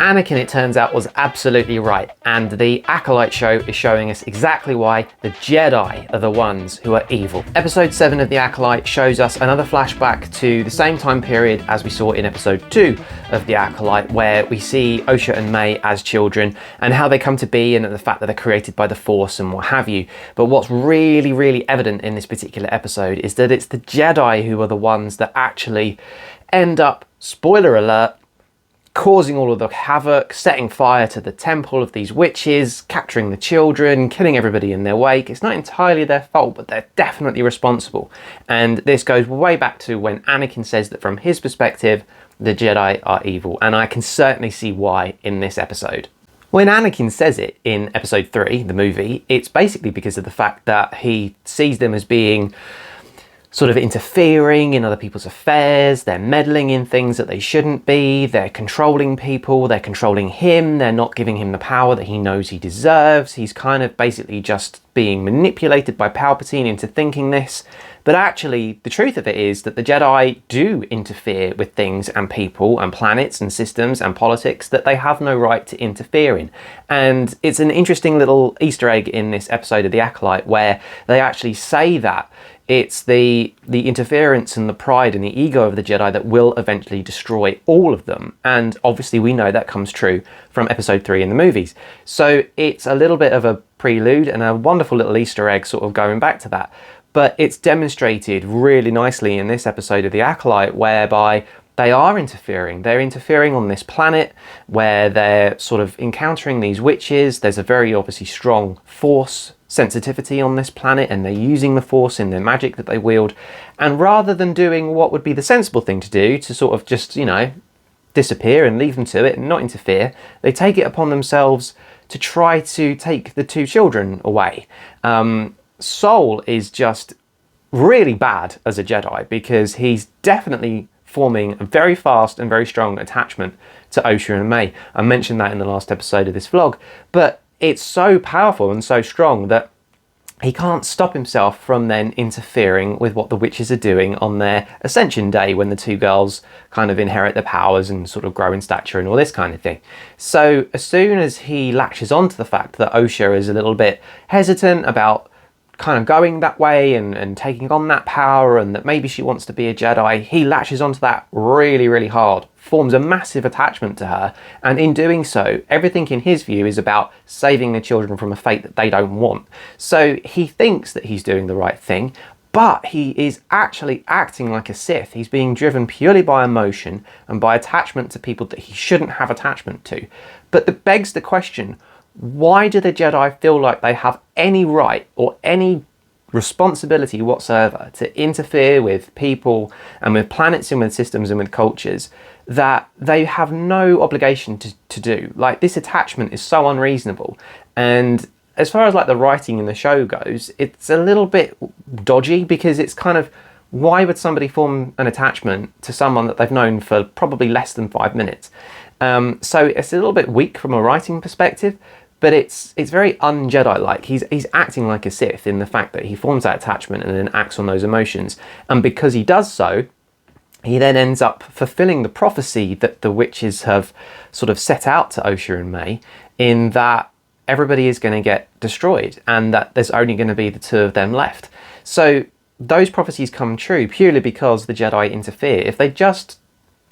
Anakin, it turns out, was absolutely right, and the Acolyte show is showing us exactly why the Jedi are the ones who are evil. Episode 7 of The Acolyte shows us another flashback to the same time period as we saw in episode 2 of The Acolyte, where we see Osha and May as children and how they come to be and the fact that they're created by the Force and what have you. But what's really evident in this particular episode is that it's the Jedi who are the ones that actually end up, spoiler alert, causing all of the havoc, setting fire to the temple of these witches, capturing the children, killing everybody in their wake. It's not entirely their fault, but they're definitely responsible. And this goes way back to when Anakin says that from his perspective, the Jedi are evil. And I can certainly see why in this episode. When Anakin says it in episode 3, the movie, it's basically because of the fact that he sees them as being sort of interfering in other people's affairs, they're meddling in things that they shouldn't be, they're controlling people, they're controlling him, they're not giving him the power that he knows he deserves. He's kind of basically just being manipulated by Palpatine into thinking this. But actually, the truth of it is that the Jedi do interfere with things and people and planets and systems and politics that they have no right to interfere in. And it's an interesting little Easter egg in this episode of The Acolyte where they actually say that it's the interference and the pride and the ego of the Jedi that will eventually destroy all of them. And obviously we know that comes true from episode 3 in the movies. So it's a little bit of a prelude and a wonderful little Easter egg sort of going back to that. But it's demonstrated really nicely in this episode of The Acolyte, whereby they are interfering. They're interfering on this planet where they're sort of encountering these witches. There's a very obviously strong Force sensitivity on this planet, and they're using the Force in their magic that they wield. And rather than doing what would be the sensible thing to do, to sort of just, you know, disappear and leave them to it and not interfere, they take it upon themselves to try to take the 2 children away. Soul is just really bad as a Jedi because he's definitely forming a very fast and very strong attachment to Osha and May. I mentioned that in the last episode of this vlog, but it's so powerful and so strong that he can't stop himself from then interfering with what the witches are doing on their Ascension Day, when the 2 girls kind of inherit their powers and sort of grow in stature and all this kind of thing. So as soon as he latches on to the fact that Osha is a little bit hesitant about kind of going that way and taking on that power, and that maybe she wants to be a Jedi, he latches onto that really hard, forms a massive attachment to her, and in doing so, everything in his view is about saving the children from a fate that they don't want. So he thinks that he's doing the right thing, but he is actually acting like a Sith. He's being driven purely by emotion and by attachment to people that he shouldn't have attachment to. But that begs the question, why do the Jedi feel like they have any right or any responsibility whatsoever to interfere with people and with planets and with systems and with cultures that they have no obligation to do? Like, this attachment is so unreasonable. And as far as like the writing in the show goes, it's a little bit dodgy, because it's kind of, why would somebody form an attachment to someone that they've known for probably less than 5 minutes? So it's a little bit weak from a writing perspective. But it's very un-Jedi-like. He's acting like a Sith in the fact that he forms that attachment and then acts on those emotions. And because he does so, he then ends up fulfilling the prophecy that the witches have sort of set out to Osha and May, in that everybody is going to get destroyed and that there's only going to be the 2 of them left. So those prophecies come true purely because the Jedi interfere. If they just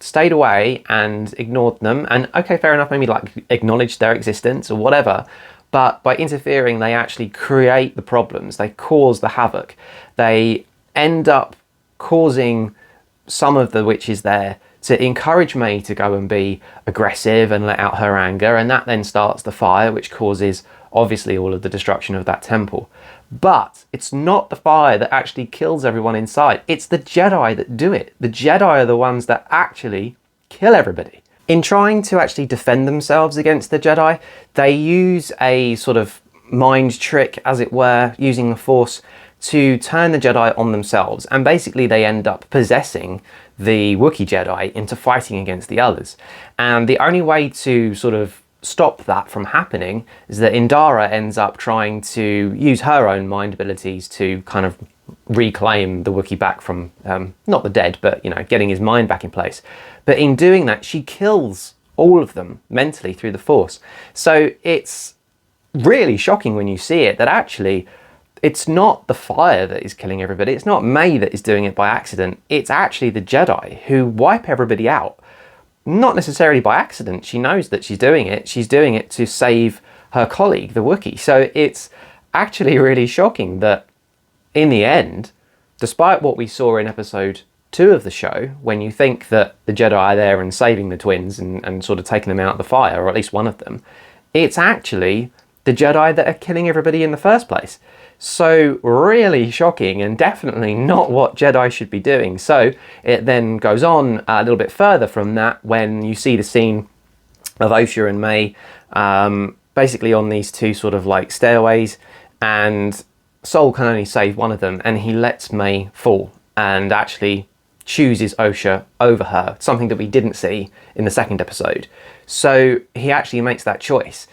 stayed away and ignored them, and okay, fair enough, maybe like acknowledge their existence or whatever, but by interfering they actually create the problems, they cause the havoc, they end up causing some of the witches there to encourage May to go and be aggressive and let out her anger, and that then starts the fire, which causes obviously all of the destruction of that temple. But it's not the fire that actually kills everyone inside. It's the Jedi that do it. The Jedi are the ones that actually kill everybody. In trying to actually defend themselves against the Jedi, they use a sort of mind trick, as it were, using the Force to turn the Jedi on themselves. And basically they end up possessing the Wookiee Jedi into fighting against the others. And the only way to sort of stop that from happening is that Indara ends up trying to use her own mind abilities to kind of reclaim the Wookiee back from, not the dead, but, you know, getting his mind back in place. But in doing that, she kills all of them mentally through the Force. So it's really shocking when you see it, that actually it's not the fire that is killing everybody. It's not May that is doing it by accident. It's actually the Jedi who wipe everybody out. Not necessarily by accident. She knows that she's doing it. She's doing it to save her colleague, the Wookiee. So it's actually really shocking that in the end, despite what we saw in episode 2 of the show, when you think that the Jedi are there and saving the twins and sort of taking them out of the fire, or at least one of them, it's actually the Jedi that are killing everybody in the first place. So really shocking, and definitely not what Jedi should be doing. So it then goes on a little bit further from that when you see the scene of Osha and May basically on these two sort of like stairways, and Sol can only save one of them, and he lets May fall and actually chooses Osha over her, something that we didn't see in the second episode. So he actually makes that choice.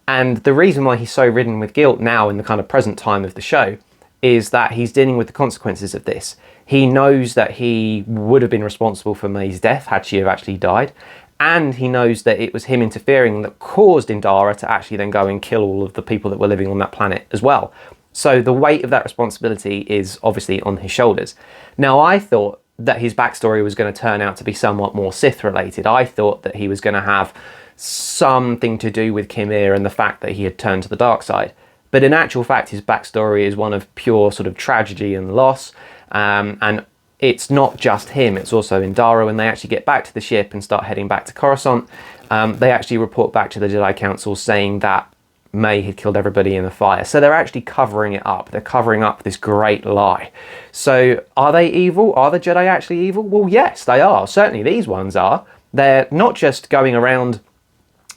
And the reason why he's so ridden with guilt now in the kind of present time of the show is that he's dealing with the consequences of this. He knows that he would have been responsible for May's death had she have actually died. And he knows that it was him interfering that caused Indara to actually then go and kill all of the people that were living on that planet as well. So the weight of that responsibility is obviously on his shoulders. Now, I thought that his backstory was going to turn out to be somewhat more Sith related. I thought that he was going to have something to do with Khmer and the fact that he had turned to the dark side. But in actual fact, his backstory is one of pure sort of tragedy and loss. And it's not just him, it's also Indara. When they actually get back to the ship and start heading back to Coruscant, they actually report back to the Jedi Council saying that May had killed everybody in the fire. So they're actually covering it up. They're covering up this great lie. So are they evil? Are the Jedi actually evil? Well, yes, they are. Certainly these ones are. They're not just going around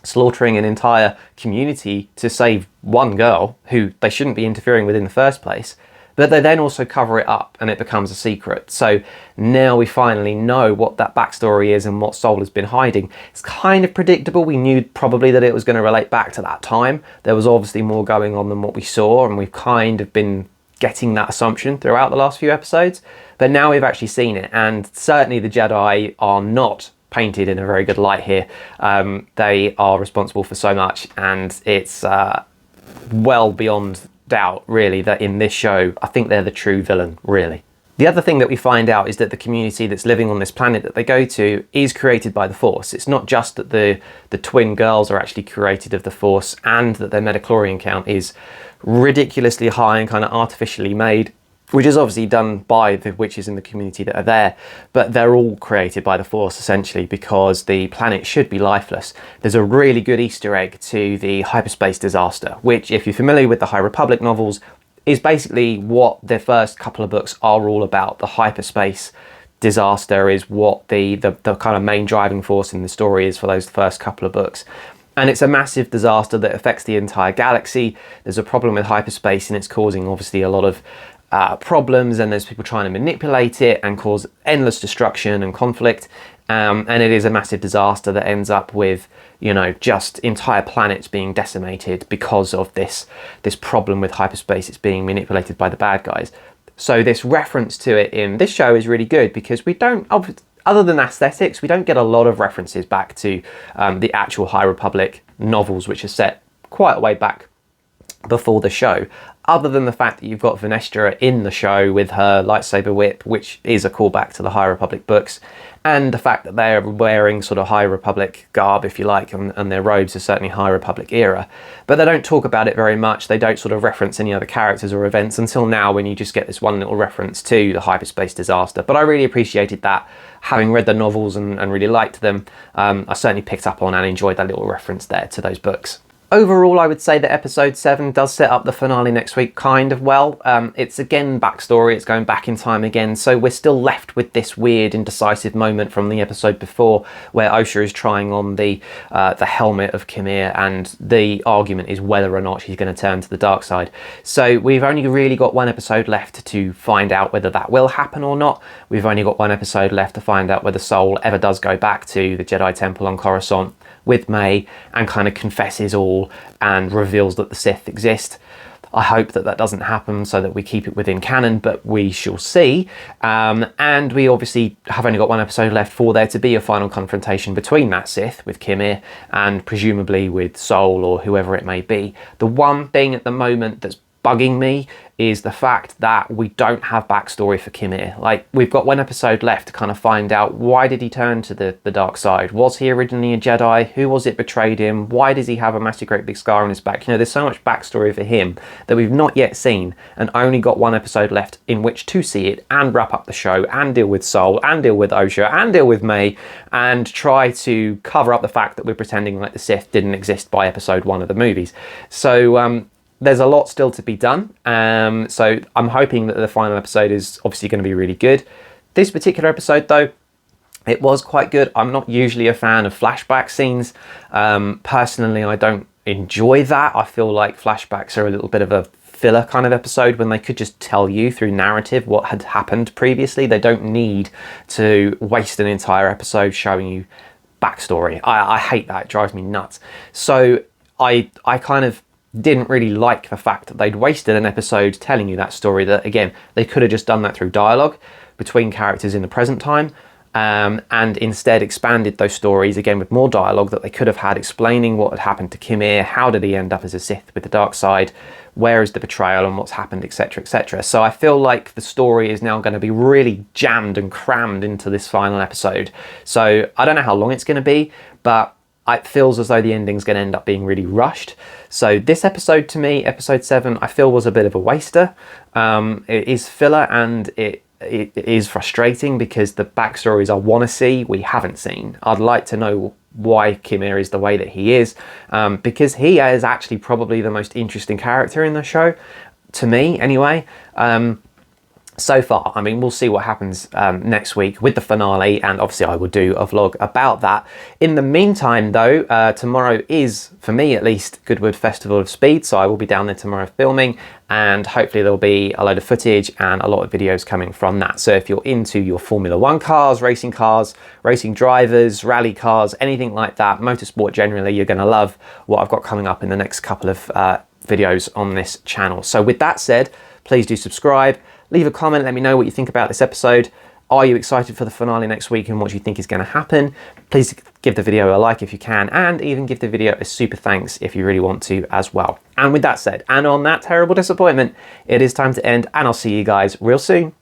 slaughtering an entire community to save one girl who they shouldn't be interfering with in the first place, but they then also cover it up and it becomes a secret. So now we finally know what that backstory is and what Sol has been hiding. It's kind of predictable. We knew probably that it was going to relate back to that time. There was obviously more going on than what we saw, and we've kind of been getting that assumption throughout the last few episodes. But now we've actually seen it, and certainly the Jedi are not painted in a very good light here. They are responsible for so much, and it's well beyond doubt really that in this show I think they're the true villain, really. The other thing that we find out is that the community that's living on this planet that they go to is created by the Force. It's not just that the twin girls are actually created of the Force, and that their midichlorian count is ridiculously high and kind of artificially made, which is obviously done by the witches in the community that are there, but they're all created by the Force essentially because the planet should be lifeless. There's a really good Easter egg to the hyperspace disaster, which, if you're familiar with the High Republic novels, is basically what the first couple of books are all about. The hyperspace disaster is what the kind of main driving force in the story is for those first couple of books. And it's a massive disaster that affects the entire galaxy. There's a problem with hyperspace, and it's causing obviously a lot of problems, and there's people trying to manipulate it and cause endless destruction and conflict, and it is a massive disaster that ends up with, you know, just entire planets being decimated because of this problem with hyperspace. It's being manipulated by the bad guys. So this reference to it in this show is really good because we don't, other than aesthetics, we don't get a lot of references back to the actual High Republic novels, which are set quite a way back before the show, other than the fact that you've got Venestra in the show with her lightsaber whip, which is a callback to the High Republic books, and the fact that they're wearing sort of High Republic garb, if you like, and their robes are certainly High Republic era. But they don't talk about it very much. They don't sort of reference any other characters or events until now, when you just get this one little reference to the hyperspace disaster. But I really appreciated that. Having read the novels and really liked them, I certainly picked up on and enjoyed that little reference there to those books. Overall, I would say that episode 7 does set up the finale next week kind of well. It's again backstory, it's going back in time again, so we're still left with this weird indecisive moment from the episode before where Osha is trying on the helmet of Khmer, and the argument is whether or not she's going to turn to the dark side. So we've only really got one episode left to find out whether that will happen or not. We've only got one episode left to find out whether Sol ever does go back to the Jedi Temple on Coruscant with May and kind of confesses all and reveals that the Sith exist. I hope that that doesn't happen so that we keep it within canon, but we shall see. And we obviously have only got one episode left for there to be a final confrontation between that Sith with Kimir and presumably with Sol or whoever it may be. The one thing at the moment that's bugging me is the fact that we don't have backstory for Kimir. Like, we've got one episode left to kind of find out, why did he turn to the dark side? Was he originally a Jedi? Who was it betrayed him? Why does he have a massive great big scar on his back? You know, there's so much backstory for him that we've not yet seen, and only got one episode left in which to see it and wrap up the show and deal with Sol and deal with Osha and deal with May and try to cover up the fact that we're pretending like the Sith didn't exist by episode 1 of the movies. So there's a lot still to be done, so I'm hoping that the final episode is obviously going to be really good. This particular episode, though, it was quite good. I'm not usually a fan of flashback scenes. Personally, I don't enjoy that. I feel like flashbacks are a little bit of a filler kind of episode when they could just tell you through narrative what had happened previously. They don't need to waste an entire episode showing you backstory. I hate that. It drives me nuts. So I kind of didn't really like the fact that they'd wasted an episode telling you that story, that again, they could have just done that through dialogue between characters in the present time, and instead expanded those stories again with more dialogue that they could have had explaining what had happened to Kimir, how did he end up as a Sith with the dark side, where is the betrayal and what's happened, etc, etc. So I feel like the story is now going to be really jammed and crammed into this final episode. So I don't know how long it's going to be, but it feels as though the ending's going to end up being really rushed. So this episode, to me, episode 7, I feel was a bit of a waster. It is filler, and it is frustrating because the backstories I want to see, we haven't seen. I'd like to know why Kimir is the way that he is, because he is actually probably the most interesting character in the show, to me anyway. So far, I mean, we'll see what happens next week with the finale, and obviously I will do a vlog about that. In the meantime, though, tomorrow is, for me at least, Goodwood Festival of Speed, so I will be down there tomorrow filming, and hopefully there'll be a load of footage and a lot of videos coming from that. So if you're into your Formula 1 cars, racing drivers, rally cars, anything like that, motorsport generally, you're going to love what I've got coming up in the next couple of videos on this channel. So with that said, please do subscribe. Leave a comment, let me know what you think about this episode. Are you excited for the finale next week and what you think is going to happen? Please give the video a like if you can, and even give the video a super thanks if you really want to as well. And with that said, and on that terrible disappointment, it is time to end, and I'll see you guys real soon.